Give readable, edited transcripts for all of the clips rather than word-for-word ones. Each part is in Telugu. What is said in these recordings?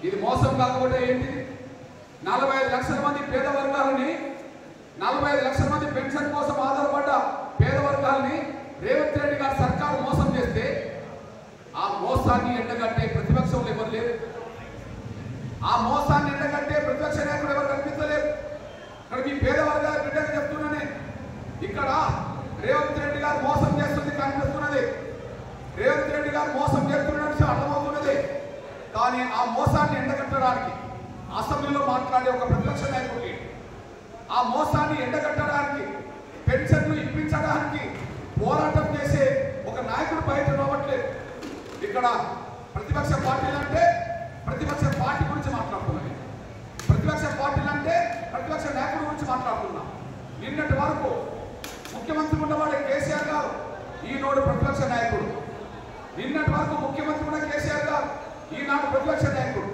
ఇది మోసం కాకపోతే ఏంటి? 45 లక్షల మంది పేద వర్గాలని 45 లక్షల మంది పెన్షన్ కోసం ఆధారపడ్డ పేద వర్గాలని రేవంత్ రెడ్డి గారి సర్కారు మోసం చేస్తే ఆ మోసాన్ని ఎండగట్టే ప్రతిపక్షంలో ఎవరు లేరు. ఆ మోసాన్ని ఎండగట్టే ప్రతిపక్ష నాయకుడు ఎవరు కనిపించలేరు. ఇక్కడ మీ పేద వర్గాల బిడ్డగా చెప్తున్నానే, ఇక్కడ రేవంత్ రెడ్డి గారు మోసం చేస్తుంది కనిపిస్తున్నది. రేవంత్ రెడ్డి గారు మోసం చేస్తున్నట్టు అర్థమవుతున్నది. కానీ ఆ మోసాన్ని ఎండగట్టడానికి అసెంబ్లీలో మాట్లాడే ఒక ప్రతిపక్ష నాయకుడికి, ఆ మోసాన్ని ఎండగట్టడానికి, పెన్షన్లు ఇప్పించడానికి పోరాటం చేసే ఒక నాయకుడు బయట రావట్లేదు. ఇక్కడ ప్రతిపక్ష పార్టీలు అంటే ప్రతిపక్ష పార్టీ గురించి మాట్లాడుతున్నాయి, ప్రతిపక్ష పార్టీలు అంటే ప్రతిపక్ష నాయకుడి గురించి మాట్లాడుతున్నాం. నిన్నటి వరకు ముఖ్యమంత్రి ఉన్నవాడే కేసీఆర్ గారు, ఈనాడు ప్రతిపక్ష నాయకుడు. నిన్నటి వరకు ముఖ్యమంత్రి ఉన్న కేసీఆర్ గారు, ఈనాడు ప్రతిపక్ష నాయకుడు.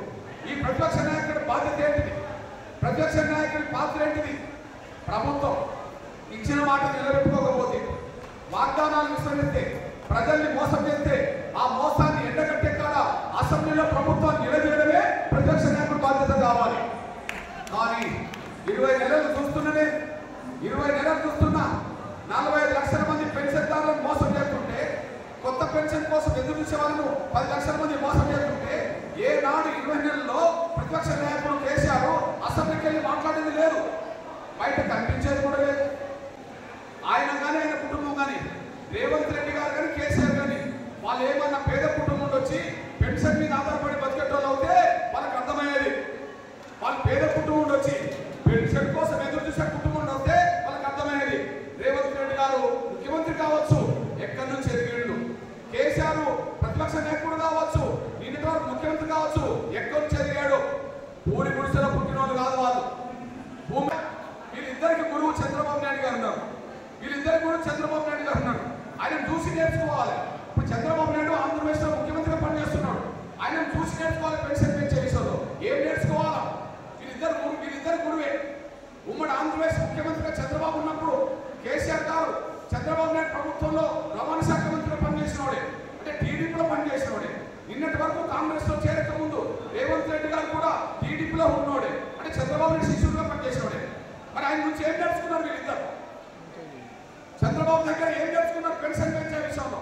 ఈ ప్రతిపక్ష నాయకుడి బాధ్యత ఏంటిది? ప్రతిపక్ష నాయకుడి పాత్ర ఏంటిది? ప్రభుత్వం ఇచ్చిన మాట నిలబెట్టుకోకపోతే, వాగ్దానాలు విస్మరిస్తే, ప్రజల్ని మోసం చేస్తే ఆ మోసాన్ని ఎండగట్టే కాడ అసెంబ్లీలో ప్రభుత్వాన్ని నిలబెట్టడమే ప్రతిపక్ష నాయకుడి బాధ్యత కావాలి. కానీ 20 నెలలు చూస్తున్ననే, 20 నెలలు చూస్తున్నా 45 లక్షల మంది పెన్షన్దారులను మోసం చేస్తుంటే, కొత్త పెన్షన్ కోసం ఎదురు చూసే వాళ్ళను 10 లక్షల మంది మోసం చేస్తుంటే, ఏనాడు 20 నెలల్లో ప్రతిపక్ష నాయకుడు కేసీఆర్ అసెంబ్లీకి వెళ్ళి మాట్లాడేది లేదు, బయట కనిపించేది కూడా లేదు. ఆయన కానీ ఆయన కుటుంబం కానీ, రేవంత్ రెడ్డి గారు కానీ కేసీఆర్ కానీ వాళ్ళు ఏమన్నా పేద కుటుంబం వచ్చి పెన్షన్ మీద ఆధారపడి బతికేటోళ్ళు అవుతే వాళ్ళకి అర్థమయ్యేది. వాళ్ళు పేద కుటుంబం వచ్చి పెన్షన్ కోసం ఎదురు చూసే కుటుంబం అవుతే వాళ్ళకి అర్థమయ్యేది. రేవంత్ రెడ్డి గారు ముఖ్యమంత్రి కావచ్చు, ఎక్కడి నుంచి ఎదిగిండు. కేసీఆర్ ప్రతిపక్ష నాయకుడు కావచ్చు, నిన్నటి వరకు ముఖ్యమంత్రి కావచ్చు, ఎక్కడి నుంచి ఎదిగాడు. పూరి గుడిసెలో పుట్టిన వాళ్ళు కాదు వాళ్ళు. వీళ్ళిద్దరికి గురువు చంద్రబాబు నాయుడు గారు ఉన్నారు, వీళ్ళిద్దరికి గురువు చంద్రబాబు నాయుడు గారు ఉన్నారు. ఆయన చూసి నేర్చుకోవాలి. ఇప్పుడు చంద్రబాబు నాయుడు ఆంధ్రప్రదేశ్లో ముఖ్యమంత్రిగా పనిచేస్తున్నాడు, ఆయన చూసి నేర్చుకోవాలి. పెన్షన్ పెంచే విషయంలో ఏం నేర్చుకోవాలా? వీళ్ళిద్దరు గురువే. ఉమ్మడి ఆంధ్రప్రదేశ్ ముఖ్యమంత్రిగా చంద్రబాబు ఉన్నప్పుడు కేసీఆర్ గారు చంద్రబాబు నాయుడు ప్రభుత్వంలో రవాణా శాఖ మంత్రిగా పనిచేసినోడే, అంటే టీడీపీలో పనిచేసినోడే. నిన్నటి వరకు కాంగ్రెస్ లో చేరక ముందు రేవంత్ రెడ్డి గారు కూడా టీడీపీలో ఉన్నోడే, అంటే చంద్రబాబు నాయుడు శిష్యుడిగా పనిచేసినోడే. మరి ఆయన నుంచి ఏం నేర్చుకున్నారు వీళ్ళిద్దరు? చంద్రబాబు దగ్గర ఏం నేర్చుకున్నారు పెన్షన్ పెంచే విషయంలో?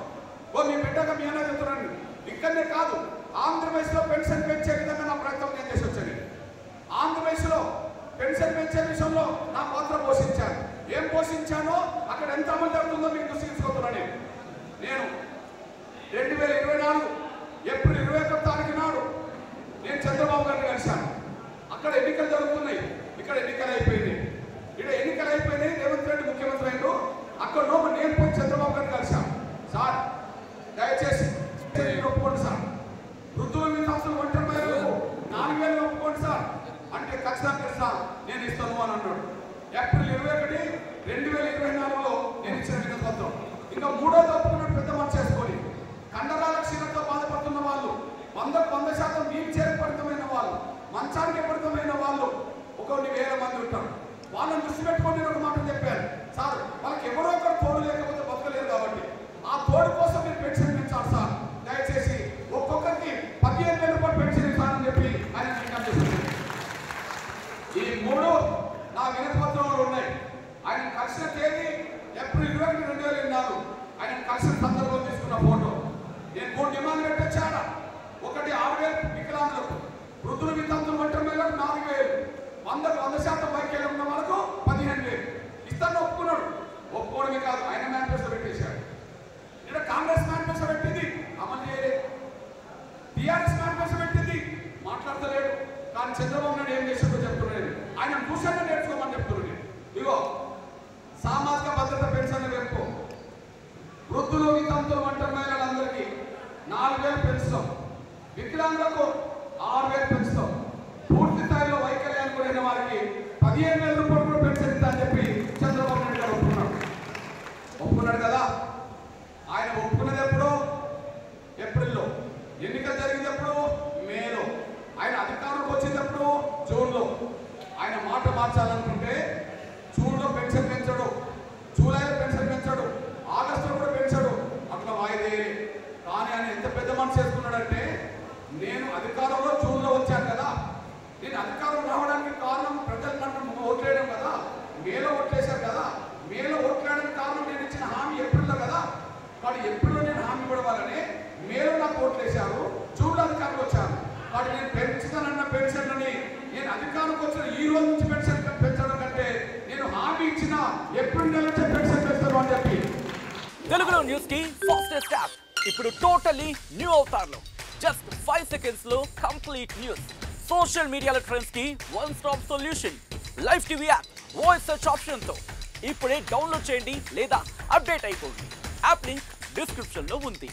మీ బిడ్డగా మీ అన్న చెప్తున్నాను. ఇక్కడనే కాదు, ఆంధ్రప్రదేశ్ లో పెన్షన్ పెంచే విధంగా నా ప్రయత్నం నేను చేసి వచ్చాను. ఆంధ్రప్రదేశ్ లో పెన్షన్ పెంచే విషయంలో నా పాత్ర పోషించాను. ఏం పోషించానో అక్కడ ఎంత అమలు జరుగుతుందో మీకు దృష్టించుకుంటున్నాను. నేను 2024 ఏప్రిల్ 21 తారీఖు నాడు నేను చంద్రబాబు గారిని కలిశాను. అక్కడ ఎన్నికలు జరుగుతున్నాయి, ఇక్కడ ఎన్నికలు అయిపోయింది. ఇక్కడ ఎన్నికలు అయిపోయినాయి, రేవంత్ రెడ్డి ముఖ్యమంత్రి అయ్యారు. అక్కడ లోపల నేను పోయి చంద్రబాబు గారిని కలిశాను. సార్ దయచేసి ఒప్పుకోండి సార్, వృద్ధుల విధాంతులు ఒంటరి మహిళలకు 4000 ఒప్పుకోండి సార్ అంటే ఖచ్చితంగా సార్ నేను ఇస్తాను అని అన్నాడు. ఏప్రిల్ 21, 2024లో నేను ఇచ్చిన వినతి పత్రం. ఇంకా మూడోది ఒప్పుకున్నట్టు పెద్ద మనసు చేసుకొని కండరాల క్షీణంతో బాధపడుతున్న వాళ్ళు, 100% వీల్ చైర్ పరిమితమైన వాళ్ళు, మంచానికి పరిమితమైన వాళ్ళు కొన్ని వేల మంది ఉంటారు. వాళ్ళని దృష్టి పెట్టుకొని నేను ఒక మాట చెప్పాను. సార్ వాళ్ళకి ఎవరో ఒకరు తోడు లేకపోతే బతకలేరు కాబట్టి ఆ తోడు కోసం మీరు పెన్షన్ పెంచాలి సార్. దయచేసి ఒక్కొక్కరికి 15,000 రూపాయలు పెన్షన్ ఇస్తానని చెప్పి ఆయన విజ్ఞప్తి చేశారు. ఈ 3 నా వినతి పత్రంలో ఉన్నాయి. ఆయన కలిసిన తేదీ ఏప్రిల్ 21, 2024. ఆయన కలిసిన సందర్భంలో తీసుకున్న ఫోటో. నేను 3 డిమాండ్లు పెట్టొచ్చాను. ఒకటి 6,000 వికలాంగులకు, వృద్ధుల వితంతులు ఒంటరి మహిళలకు 4,000, 100% పైకి ఉన్న వాళ్ళకు 15,000 ఇస్తాను ఒప్పుకున్నాడు. ఒప్పుకోవడమే కాదు, ఆయన మేనిఫెస్టో పెట్టేశాడు. ఇక్కడ కాంగ్రెస్ మేనిఫెస్టో పెట్టింది, అమలు చేయలేదు. టీఆర్ఎస్ మేనిఫెస్టో పెట్టింది, మాట్లాడతలేడు. కానీ చంద్రబాబు నాయుడు ఏం చేసిందో చెప్తున్నాడు. ఆయన కూర్చొని నేర్చుకోమని చెప్తున్నాడు. ఇగో సామాజిక భద్రత పెన్షన్లు పెంపు, వృద్ధులు వితంతులు ఒంటరి మహిళలందరికీ 4,000 పెంచుతాం, వికలాంగులకు 6,000 పెంచుతాం, పూర్తి స్థాయిలో వైకల్యాన్ని గురైన వారికి 15,000 రూపాయలు కూడా పెన్షన్ ఇస్తా అని చెప్పి చంద్రబాబు నాయుడు గారు ఒప్పుకున్నాడు కదా. ఆయన ఒప్పుకున్నది ఎప్పుడు? ఏప్రిల్లో. ఎన్నికలు జరిగినప్పుడు మేలో. ఆయన అధికారంలోకి వచ్చినప్పుడు జూన్లో. ఆయన మాట మార్చాలనుకుంటే జూన్లో పెన్షన్ పెంచాడు, జూలైలో పెన్షన్ పెంచాడు, ఆగస్టులో కూడా పెంచాడు, అట్లా వాయిదే. కానీ ఆయన ఎంత పెద్ద మనసు చేసుకున్నాడంటే నేను అధికారంలో జూన్లో వచ్చాను కదా, నేను అధికారం రావడానికి కారణం ప్రజలు నన్ను ఓట్లేయడం కదా, మేలో ఓట్లేశారు కదా, మేలో ఓట్లేయడానికి కారణం నేను ఇచ్చిన హామీ ఏప్రిల్లో కదా. కాబట్టి ఏప్రిల్లో నేను హామీ ఇవ్వాలని మేలో నాకు ఓట్లేశారు, జూన్లో అధికారంలో వచ్చాను. కాబట్టి నేను పెంచుతానన్న పెన్షన్లని నేను అధికారంకి వచ్చిన ఈ రోజు నుంచి పెన్షన్ పెంచడం కంటే నేను హామీ ఇచ్చిన ఏప్రిల్ నెల నుంచి పెన్షన్ పెంచుతాను అని చెప్పి. తెలుగులో న్యూస్ కి ఫాస్టెస్ట్ యాప్ ఇప్పుడు టోటలీ న్యూ అవతార్లో జస్ట్ 5 seconds లో కంప్లీట్ న్యూస్. సోషల్ మీడియాలో ట్రెండ్స్ కి one stop solution. Live TV app voice search option తో ఇప్పుడే డౌన్లోడ్ చేయండి లేదా అప్డేట్ అయిపోండి. యాప్ లింక్ డిస్క్రిప్షన్ లో ఉంది.